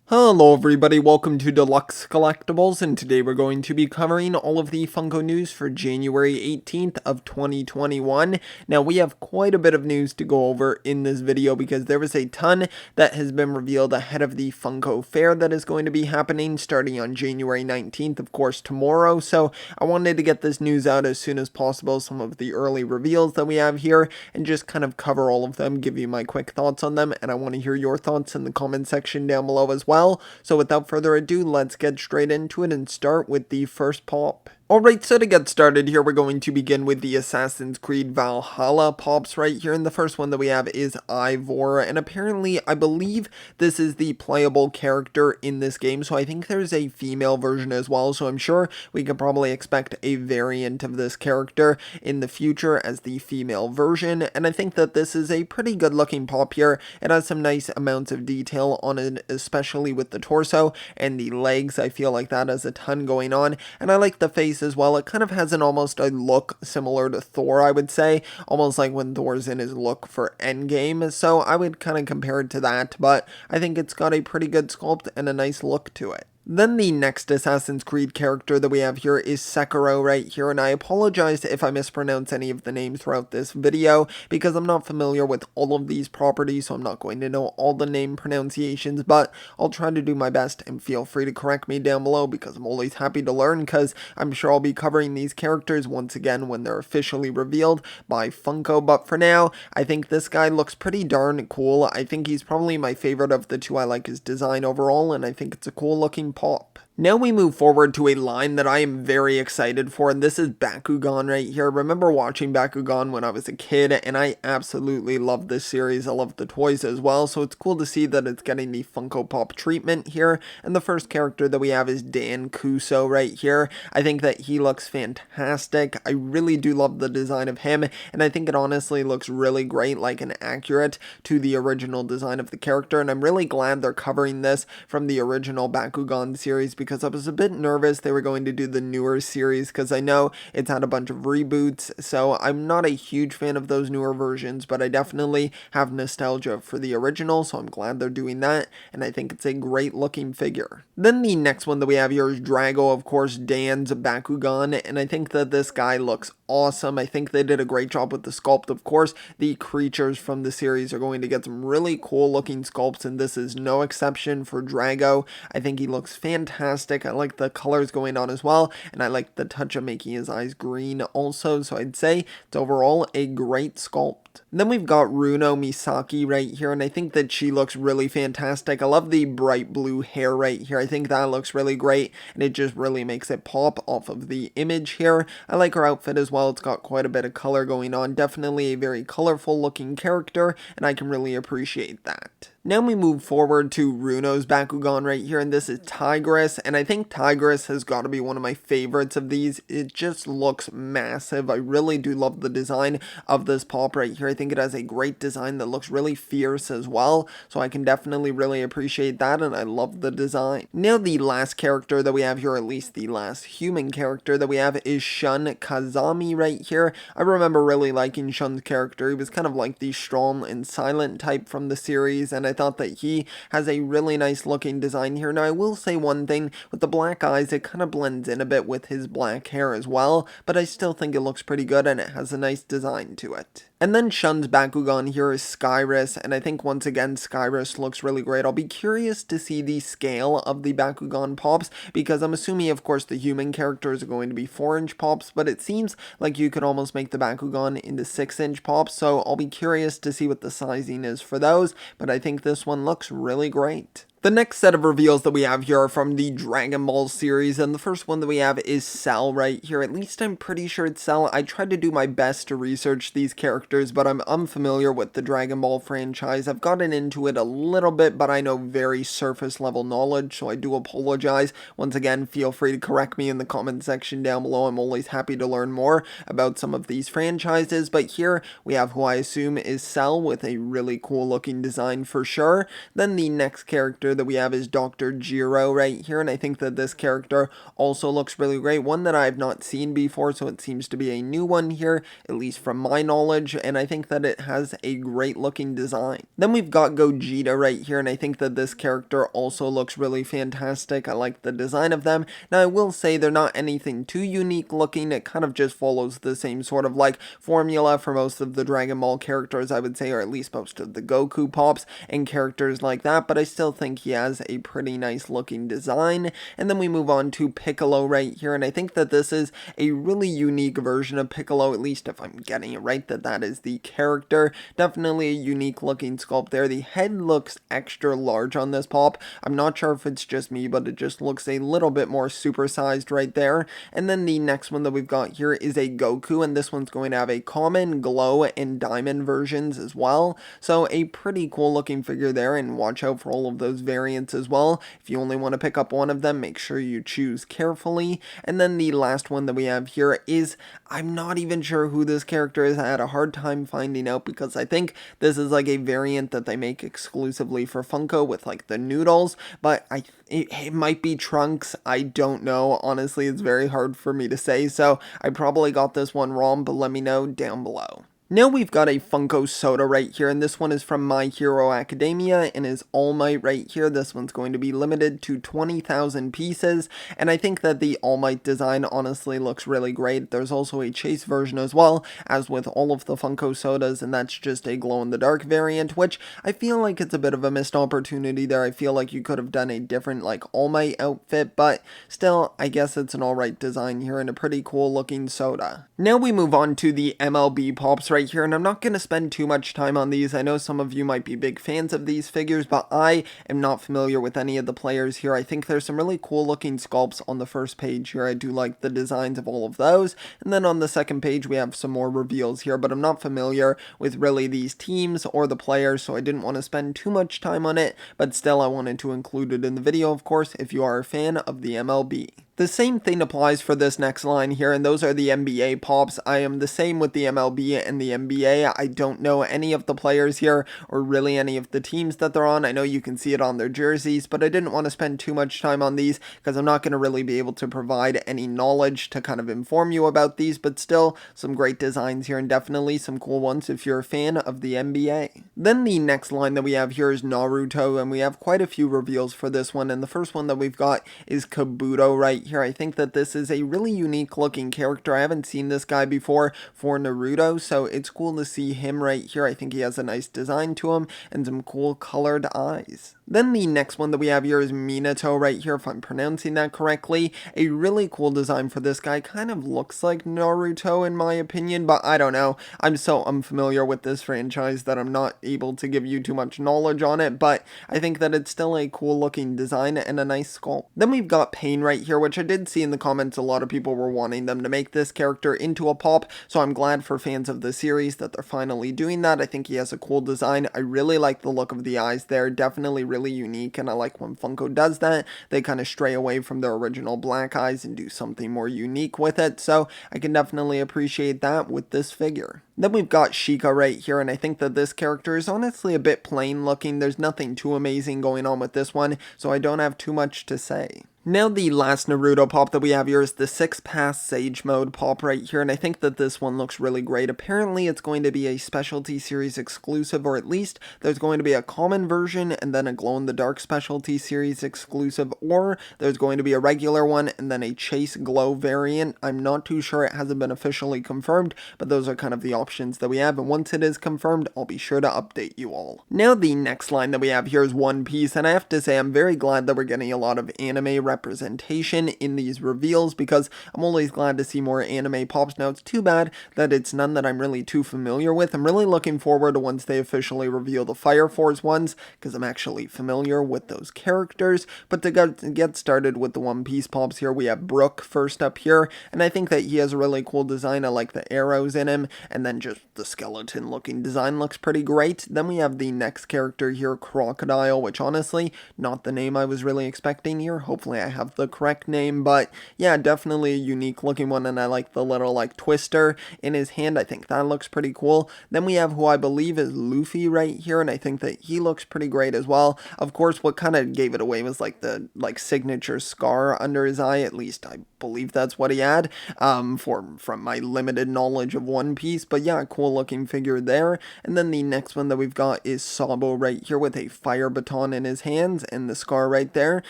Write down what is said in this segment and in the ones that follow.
Hello everybody, welcome to Deluxe Collectibles, and today we're going to be covering all of the Funko news for January 18th of 2021. Now we have quite a bit of news to go over in this video because there was a ton that has been revealed ahead of the Funko Fair that is going to be happening starting on January 19th, of course tomorrow, so I wanted to get this news out as soon as possible, some of the early reveals that we have here, and just kind of cover all of them, give you my quick thoughts on them, and I want to hear your thoughts in the comment section down below as well. So without further ado, let's get straight into it and start with the first pop. Alright, so to get started here, we're going to begin with the Assassin's Creed Valhalla pops right here, and the first one that we have is Ivor, and apparently, I believe this is the playable character in this game, so I think there's a female version as well, so I'm sure we could probably expect a variant of this character in the future as the female version, and I think that this is a pretty good looking pop here. It has some nice amounts of detail on it, especially with the torso and the legs. I feel like that has a ton going on, and I like the face as well. It kind of has almost a look similar to Thor, I would say, almost like when Thor's in his look for Endgame, so I would kind of compare it to that, but I think it's got a pretty good sculpt and a nice look to it. Then the next Assassin's Creed character that we have here is Sakura right here, and I apologize if I mispronounce any of the names throughout this video, because I'm not familiar with all of these properties, so I'm not going to know all the name pronunciations, but I'll try to do my best, and feel free to correct me down below, because I'm always happy to learn, because I'm sure I'll be covering these characters once again when they're officially revealed by Funko, but for now, I think this guy looks pretty darn cool. I think he's probably my favorite of the two. I like his design overall, and I think it's a cool looking pop. Now we move forward to a line that I am very excited for, and this is Bakugan right here. I remember watching Bakugan when I was a kid, and I absolutely love this series. I love the toys as well, so it's cool to see that it's getting the Funko Pop treatment here. And the first character that we have is Dan Kuso right here. I think that he looks fantastic. I really do love the design of him, and I think it honestly looks really great, like and accurate to the original design of the character, and I'm really glad they're covering this from the original Bakugan series, because I was a bit nervous they were going to do the newer series, because I know it's had a bunch of reboots, so I'm not a huge fan of those newer versions, but I definitely have nostalgia for the original, so I'm glad they're doing that, and I think it's a great looking figure. Then the next one that we have here is Drago, of course, Dan's Bakugan, and I think that this guy looks awesome. I think they did a great job with the sculpt. Of course, the creatures from the series are going to get some really cool looking sculpts, and this is no exception for Drago. I think he looks fantastic. I like the colors going on as well, and I like the touch of making his eyes green also, so I'd say it's overall a great sculpt. Then we've got Runo Misaki right here, and I think that she looks really fantastic. I love the bright blue hair right here. I think that looks really great, and it just really makes it pop off of the image here. I like her outfit as well. It's got quite a bit of color going on. Definitely a very colorful looking character, and I can really appreciate that. Now we move forward to Runo's Bakugan right here, and this is Tigress, and I think Tigress has got to be one of my favorites of these. It just looks massive. I really do love the design of this pop right here. I think it has a great design that looks really fierce as well, so I can definitely really appreciate that, and I love the design. Now the last character that we have here, at least the last human character that we have, is Shun Khazami right here. I remember really liking Shun's character. He was kind of like the strong and silent type from the series, and I thought that he has a really nice looking design here. Now I will say one thing, with the black eyes it kind of blends in a bit with his black hair as well, but I still think it looks pretty good and it has a nice design to it. And then Shun's Bakugan here is Skyrus, and I think once again Skyrus looks really great. I'll be curious to see the scale of the Bakugan pops, because I'm assuming of course the human characters are going to be 4-inch pops, but it seems like you could almost make the Bakugan into 6-inch pops, so I'll be curious to see what the sizing is for those, but I think this one looks really great. The next set of reveals that we have here are from the Dragon Ball series, and the first one that we have is Cell right here. At least I'm pretty sure it's Cell. I tried to do my best to research these characters, but I'm unfamiliar with the Dragon Ball franchise. I've gotten into it a little bit, but I know very surface level knowledge, so I do apologize. Once again, feel free to correct me in the comment section down below. I'm always happy to learn more about some of these franchises, but here we have who I assume is Cell with a really cool looking design for sure. Then the next character character that we have is Dr. Jiro right here, and I think that this character also looks really great, one that I've not seen before, so it seems to be a new one here, at least from my knowledge, and I think that it has a great looking design. Then we've got Gogeta right here, and I think that this character also looks really fantastic. I like the design of them. Now I will say they're not anything too unique looking, it kind of just follows the same sort of like formula for most of the Dragon Ball characters, I would say, or at least most of the Goku Pops and characters like that, but I still think he has a pretty nice looking design. And then we move on to Piccolo right here, and I think that this is a really unique version of Piccolo, at least if I'm getting it right, that is the character. Definitely a unique looking sculpt there. The head looks extra large on this pop. I'm not sure if it's just me, but it just looks a little bit more supersized right there. And then the next one that we've got here is a Goku, and this one's going to have a common, glow, and diamond versions as well. So a pretty cool looking figure there, and watch out for all of those variants as well. If you only want to pick up one of them, make sure you choose carefully. And then the last one that we have here is, I'm not even sure who this character is. I had a hard time finding out because I think this is like a variant that they make exclusively for Funko with like the noodles, but it might be Trunks. I don't know. Honestly, it's very hard for me to say, so I probably got this one wrong, but let me know down below. Now we've got a Funko soda right here, and this one is from My Hero Academia and is All Might right here. This one's going to be limited to 20,000 pieces, and I think that the All Might design honestly looks really great. There's also a chase version as well, as with all of the Funko sodas, and that's just a glow-in-the-dark variant, which I feel like it's a bit of a missed opportunity there. I feel like you could have done a different like All Might outfit, but still, I guess it's an alright design here and a pretty cool looking soda. Now we move on to the Mlb Pops right here, and I'm not going to spend too much time on these. I know some of you might be big fans of these figures, but I am not familiar with any of the players here. I think there's some really cool looking sculpts on the first page here. I do like the designs of all of those, and then on the second page we have some more reveals here, but I'm not familiar with really these teams or the players, so I didn't want to spend too much time on it, but still I wanted to include it in the video, of course, if you are a fan of the MLB. The same thing applies for this next line here, and those are the NBA Pops. I am the same with the MLB and the NBA. I don't know any of the players here, or really any of the teams that they're on. I know you can see it on their jerseys, but I didn't want to spend too much time on these, because I'm not going to really be able to provide any knowledge to kind of inform you about these, but still, some great designs here, and definitely some cool ones if you're a fan of the NBA. Then the next line that we have here is Naruto, and we have quite a few reveals for this one, and the first one that we've got is Kabuto right here. I think that this is a really unique looking character. I haven't seen this guy before for Naruto, so it's cool to see him right here. I think he has a nice design to him and some cool colored eyes. Then the next one that we have here is Minato right here, if I'm pronouncing that correctly. A really cool design for this guy. Kind of looks like Naruto in my opinion, but I don't know. I'm so unfamiliar with this franchise that I'm not able to give you too much knowledge on it, but I think that it's still a cool looking design and a nice sculpt. Then we've got Pain right here, which I did see in the comments a lot of people were wanting them to make this character into a pop, so I'm glad for fans of the series that they're finally doing that. I think he has a cool design. I really like the look of the eyes there. Definitely really unique, and I like when Funko does that. They kind of stray away from their original black eyes and do something more unique with it, so I can definitely appreciate that with this figure. Then we've got Sheikah right here, and I think that this character is honestly a bit plain looking. There's nothing too amazing going on with this one, so I don't have too much to say. Now the last Naruto pop that we have here is the 6 Pass Sage Mode pop right here, and I think that this one looks really great. Apparently it's going to be a specialty series exclusive, or at least there's going to be a common version and then a glow-in-the-dark specialty series exclusive, or there's going to be a regular one and then a Chase Glow variant. I'm not too sure, it hasn't been officially confirmed, but those are kind of the options that we have, and once it is confirmed, I'll be sure to update you all. Now the next line that we have here is One Piece, and I have to say I'm very glad that we're getting a lot of anime representation in these reveals, because I'm always glad to see more anime pops. Now it's too bad that it's none that I'm really too familiar with. I'm really looking forward to once they officially reveal the Fire Force ones, because I'm actually familiar with those characters. But to get started with the One Piece pops here, we have Brook first up here, and I think that he has a really cool design. I like the arrows in him, and then just the skeleton looking design looks pretty great. Then we have the next character here, Crocodile, which honestly, not the name I was really expecting here. Hopefully I I have the correct name, but yeah, definitely a unique looking one, and I like the little like twister in his hand. I think that looks pretty cool. Then we have who I believe is Luffy right here, and I think that he looks pretty great as well. Of course, what kind of gave it away was like the signature scar under his eye. At least I believe that's what he had, from my limited knowledge of One Piece. But yeah, cool looking figure there. And then the next one that we've got is Sabo right here with a fire baton in his hands and the scar right there.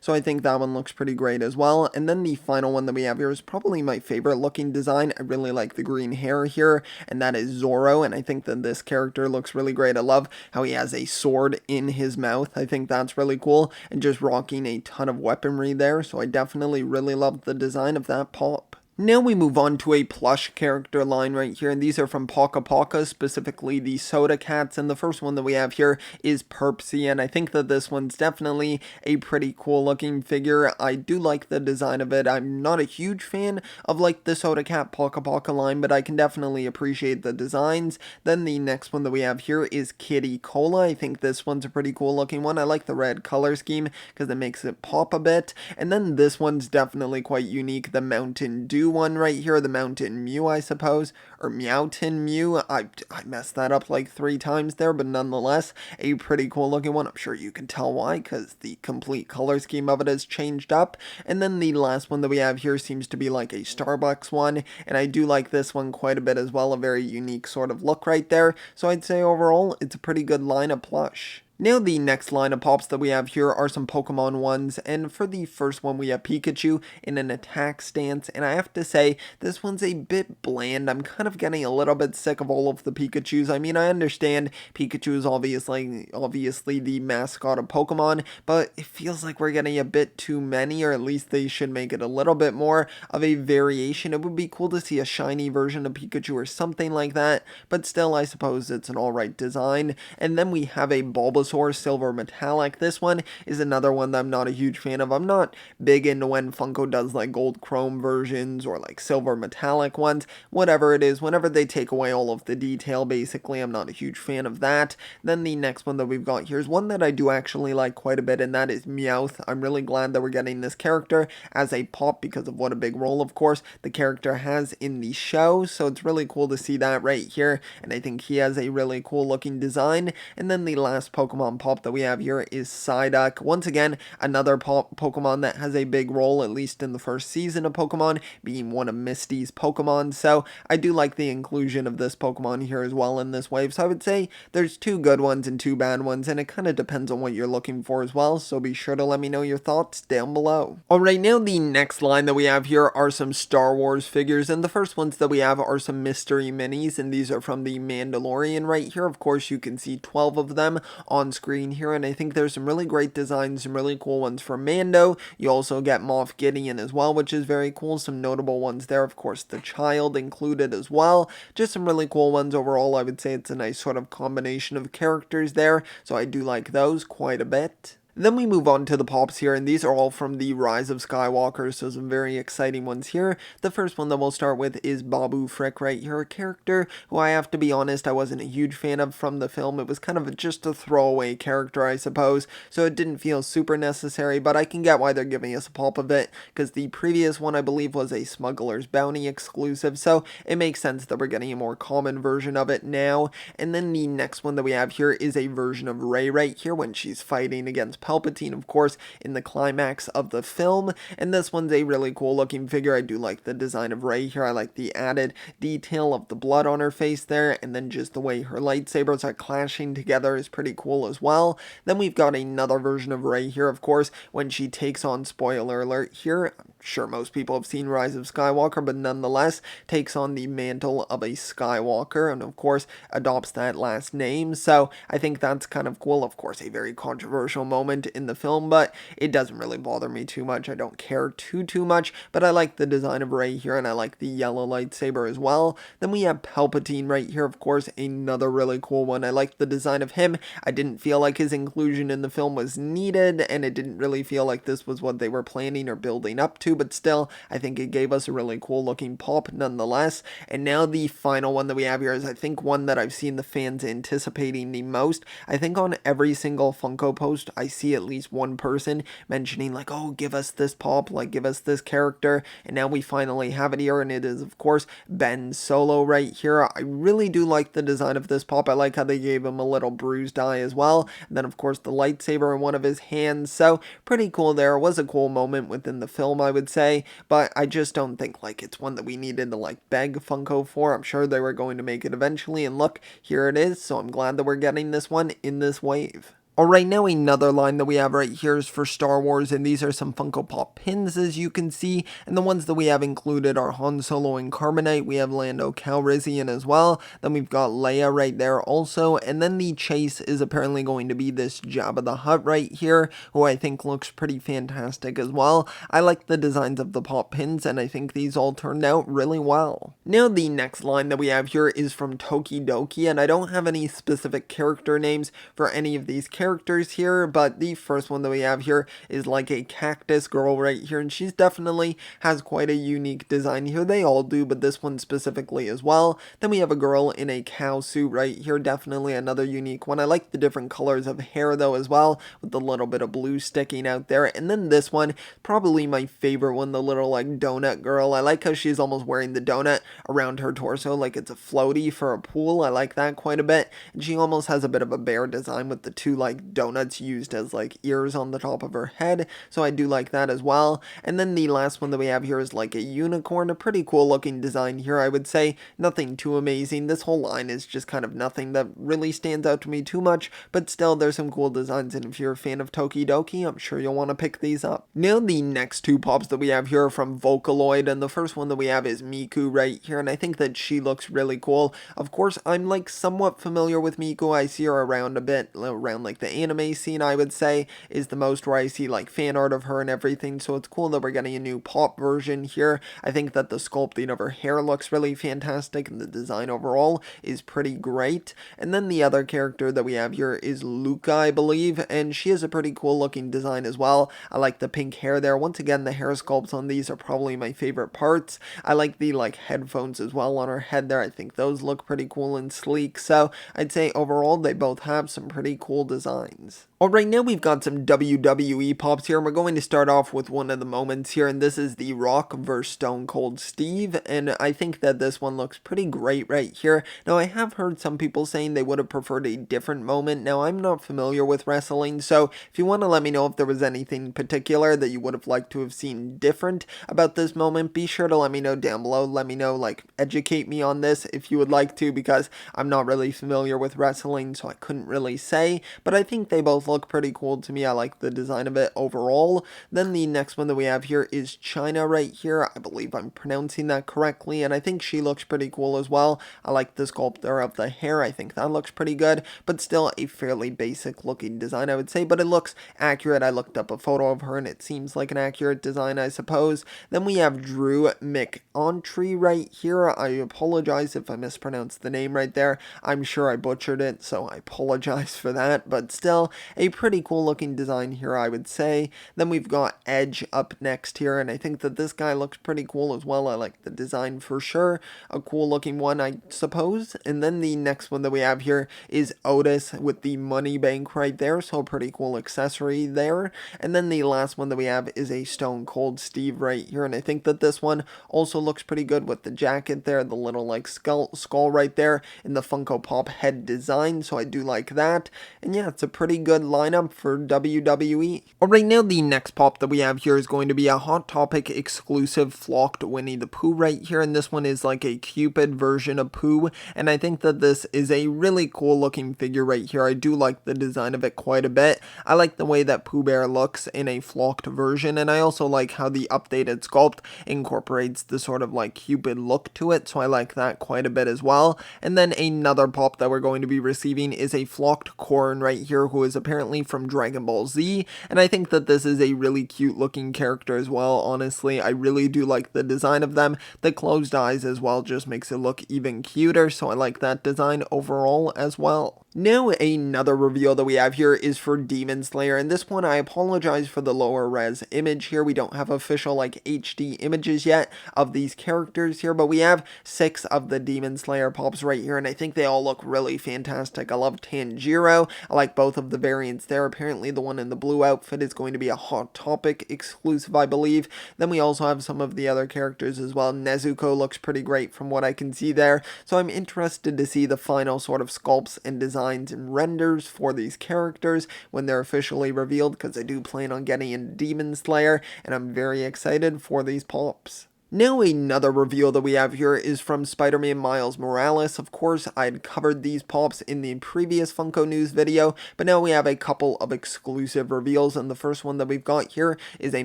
So I think that one looks pretty great as well. And then the final one that we have here is probably my favorite looking design. I really like the green hair here, and that is Zoro. And I think that this character looks really great. I love how he has a sword in his mouth. I think that's really cool, and just rocking a ton of weaponry there. So I definitely really love the design of that pop. Now we move on to a plush character line right here, and these are from Paka Paka, specifically the Soda Cats, and the first one that we have here is Perpsy, and I think that this one's definitely a pretty cool looking figure. I do like the design of it. I'm not a huge fan of like the Soda Cat Paka Paka line, but I can definitely appreciate the designs. Then the next one that we have here is Kitty Cola. I think this one's a pretty cool looking one. I like the red color scheme because it makes it pop a bit. And then this one's definitely quite unique, the Mountain Dew one right here, the Mountain Mew, I suppose, or Meowton Mew. I messed that up like 3 times there, but nonetheless, a pretty cool looking one. I'm sure you can tell why, because the complete color scheme of it has changed up. And then the last one that we have here seems to be like a Starbucks one, and I do like this one quite a bit as well, a very unique sort of look right there. So I'd say overall, it's a pretty good line of plush. Now the next line of pops that we have here are some Pokemon ones, and for the first one we have Pikachu in an attack stance, and I have to say this one's a bit bland. I'm kind of getting a little bit sick of all of the Pikachus. I mean, I understand Pikachu is obviously the mascot of Pokemon, but it feels like we're getting a bit too many, or at least they should make it a little bit more of a variation. It would be cool to see a shiny version of Pikachu or something like that, but still I suppose it's an alright design. And then we have a Bulbasaur Silver Metallic. This one is another one that I'm not a huge fan of. I'm not big into when Funko does like gold chrome versions or like silver metallic ones. Whatever it is, whenever they take away all of the detail, basically, I'm not a huge fan of that. Then the next one that we've got here is one that I do actually like quite a bit, and that is Meowth. I'm really glad that we're getting this character as a pop because of what a big role, of course, the character has in the show. So it's really cool to see that right here, and I think he has a really cool looking design. And then the last Pokemon pop that we have here is Psyduck. Once again, another Pokemon that has a big role, at least in the first season of Pokemon, being one of Misty's Pokemon. So I do like the inclusion of this Pokemon here as well in this wave. So I would say there's 2 good ones and 2 bad ones, and it kind of depends on what you're looking for as well. So be sure to let me know your thoughts down below. Alright, now the next line that we have here are some Star Wars figures, and the first ones that we have are some mystery minis, and these are from the Mandalorian right here. Of course, you can see 12 of them on screen here, and I think there's some really great designs, some really cool ones for Mando. You also get Moff Gideon as well, which is very cool. Some notable ones there, of course, the child included as well. Just some really cool ones overall. I would say it's a nice sort of combination of characters there, so I do like those quite a bit. Then we move on to the pops here, and these are all from the Rise of Skywalker, so some very exciting ones here. The first one that we'll start with is Babu Frick right here, a character who I have to be honest, I wasn't a huge fan of from the film. It was kind of just a throwaway character, I suppose, so it didn't feel super necessary, but I can get why they're giving us a pop of it, because the previous one I believe was a Smuggler's Bounty exclusive, so it makes sense that we're getting a more common version of it now. And then the next one that we have here is a version of Rey right here when she's fighting against Palpatine, of course, in the climax of the film, and this one's a really cool looking figure. I do like the design of Rey here. I like the added detail of the blood on her face there, and then just the way her lightsabers are clashing together is pretty cool as well. Then we've got another version of Rey here, of course, when she takes on, spoiler alert here, I'm sure most people have seen Rise of Skywalker, but nonetheless takes on the mantle of a Skywalker, and of course adopts that last name, so I think that's kind of cool. Of course, a very controversial moment in the film, but it doesn't really bother me too much. I don't care too much, but I like the design of Rey here, and I like the yellow lightsaber as well. Then we have Palpatine right here, of course, another really cool one. I like the design of him. I didn't feel like his inclusion in the film was needed, and it didn't really feel like this was what they were planning or building up to, but still, I think it gave us a really cool looking pop nonetheless. And now the final one that we have here is, I think, one that I've seen the fans anticipating the most. I think on every single Funko post I see at least one person mentioning like, oh, give us this pop, like give us this character, and now we finally have it here, and it is of course Ben Solo right here. I really do like the design of this pop. I like how they gave him a little bruised eye as well, and then of course the lightsaber in one of his hands, so pretty cool there. It was a cool moment within the film, I would say, but I just don't think like it's one that we needed to like beg Funko for. I'm sure they were going to make it eventually, and look, here it is, so I'm glad that we're getting this one in this wave. Alright, now another line that we have right here is for Star Wars, and these are some Funko Pop pins as you can see, and the ones that we have included are Han Solo and Carbonite, we have Lando Calrissian as well, then we've got Leia right there also, and then the chase is apparently going to be this Jabba the Hutt right here, who I think looks pretty fantastic as well. I like the designs of the pop pins, and I think these all turned out really well. Now the next line that we have here is from Tokidoki, and I don't have any specific character names for any of these characters here, but the first one that we have here is like a cactus girl right here, and she's definitely has quite a unique design here. They all do, but this one specifically as well. Then we have a girl in a cow suit right here, definitely another unique one. I like the different colors of hair though as well, with the little bit of blue sticking out there. And then this one, probably my favorite one, the little like donut girl. I like how she's almost wearing the donut around her torso like it's a floaty for a pool. I like that quite a bit, and she almost has a bit of a bear design with the two like donuts used as like ears on the top of her head, so I do like that as well. And then the last one that we have here is like a unicorn, a pretty cool looking design here, I would say. Nothing too amazing. This whole line is just kind of nothing that really stands out to me too much, but still there's some cool designs, and if you're a fan of Tokidoki, I'm sure you'll want to pick these up. Now the next two pops that we have here are from Vocaloid, and the first one that we have is Miku right here, and I think that she looks really cool. Of course, I'm like somewhat familiar with Miku. I see her around a bit, around like the anime scene, I would say, is the most where I see like fan art of her and everything, so it's cool that we're getting a new pop version here. I think that the sculpting of her hair looks really fantastic, and the design overall is pretty great. And then the other character that we have here is Luca, I believe, and she has a pretty cool looking design as well. I like the pink hair there. Once again, the hair sculpts on these are probably my favorite parts. I like the like headphones as well on her head there. I think those look pretty cool and sleek, so I'd say overall they both have some pretty cool designs. Alright, now we've got some WWE pops here, and we're going to start off with one of the moments here, and this is The Rock vs Stone Cold Steve, and I think that this one looks pretty great right here. Now, I have heard some people saying they would have preferred a different moment. Now, I'm not familiar with wrestling, so if you want to let me know if there was anything particular that you would have liked to have seen different about this moment, be sure to let me know down below. Let me know, like, educate me on this if you would like to, because I'm not really familiar with wrestling, so I couldn't really say, but I think they both look pretty cool to me. I like the design of it overall. Then the next one that we have here is Chyna right here. I believe I'm pronouncing that correctly, and I think she looks pretty cool as well. I like the sculptor of the hair. I think that looks pretty good, but still a fairly basic looking design, I would say, but it looks accurate. I looked up a photo of her, and it seems like an accurate design, I suppose. Then we have Drew Mcentry right here. I apologize if I mispronounced the name right there. I'm sure I butchered it, so I apologize for that, but still a pretty cool looking design here, I would say. Then we've got Edge up next here, and I think that this guy looks pretty cool as well. I like the design for sure. A cool looking one, I suppose. And then the next one that we have here is Otis with the money bank right there, so a pretty cool accessory there. And then the last one that we have is a Stone Cold Steve right here, and I think that this one also looks pretty good with the jacket there, the little like skull right there in the Funko Pop head design, so I do like that. And yeah, it's a pretty good lineup for WWE. Alright, now the next pop that we have here is going to be a Hot Topic exclusive flocked Winnie the Pooh right here, and this one is like a Cupid version of Pooh, and I think that this is a really cool looking figure right here. I do like the design of it quite a bit. I like the way that Pooh Bear looks in a flocked version, and I also like how the updated sculpt incorporates the sort of like Cupid look to it, so I like that quite a bit as well. And then another pop that we're going to be receiving is a flocked Corrin right here, who is apparently from Dragon Ball Z, and I think that this is a really cute looking character as well. Honestly, I really do like the design of them. The closed eyes as well just makes it look even cuter, so I like that design overall as well. Now another reveal that we have here is for Demon Slayer, and this one I apologize for the lower res image here. We don't have official like HD images yet of these characters here, but we have 6 of the Demon Slayer pops right here, and I think they all look really fantastic. I love Tanjiro. I like both of the variants variants there. Apparently the one in the blue outfit is going to be a Hot Topic exclusive, I believe. Then we also have some of the other characters as well. Nezuko looks pretty great from what I can see there, so I'm interested to see the final sort of sculpts and designs and renders for these characters when they're officially revealed, because I do plan on getting into Demon Slayer, and I'm very excited for these pops. Now another reveal that we have here is from Spider-Man Miles Morales. Of course, I'd covered these pops in the previous Funko News video, but now we have a couple of exclusive reveals, and the first one that we've got here is a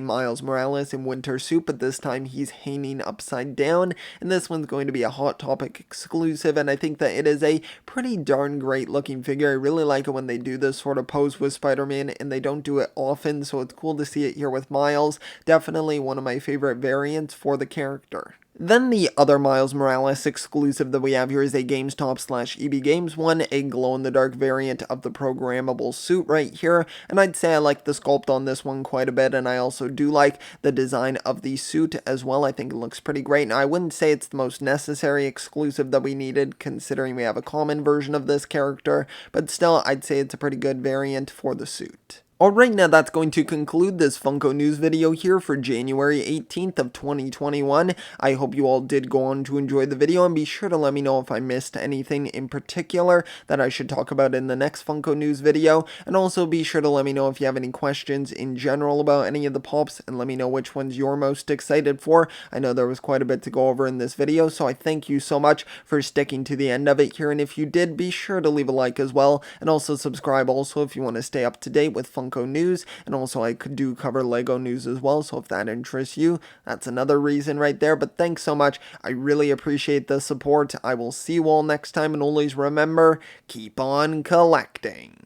Miles Morales in winter suit, but this time he's hanging upside down, and this one's going to be a Hot Topic exclusive, and I think that it is a pretty darn great looking figure. I really like it when they do this sort of pose with Spider-Man, and they don't do it often, so it's cool to see it here with Miles. Definitely one of my favorite variants for the character. Then the other Miles Morales exclusive that we have here is a GameStop/EB Games one, a glow-in-the-dark variant of the programmable suit right here, and I'd say I like the sculpt on this one quite a bit, and I also do like the design of the suit as well. I think it looks pretty great. Now, I wouldn't say it's the most necessary exclusive that we needed, considering we have a common version of this character, but still, I'd say it's a pretty good variant for the suit. Alright, now that's going to conclude this Funko News video here for January 18th of 2021. I hope you all did go on to enjoy the video, and be sure to let me know if I missed anything in particular that I should talk about in the next Funko News video, and also be sure to let me know if you have any questions in general about any of the pops, and let me know which ones you're most excited for. I know there was quite a bit to go over in this video, so I thank you so much for sticking to the end of it here, and if you did, be sure to leave a like as well, and also subscribe also if you want to stay up to date with Funko News, and also I do cover Lego news as well, so if that interests you, that's another reason right there. But thanks so much, I really appreciate the support. I will see you all next time, and always remember, keep on collecting.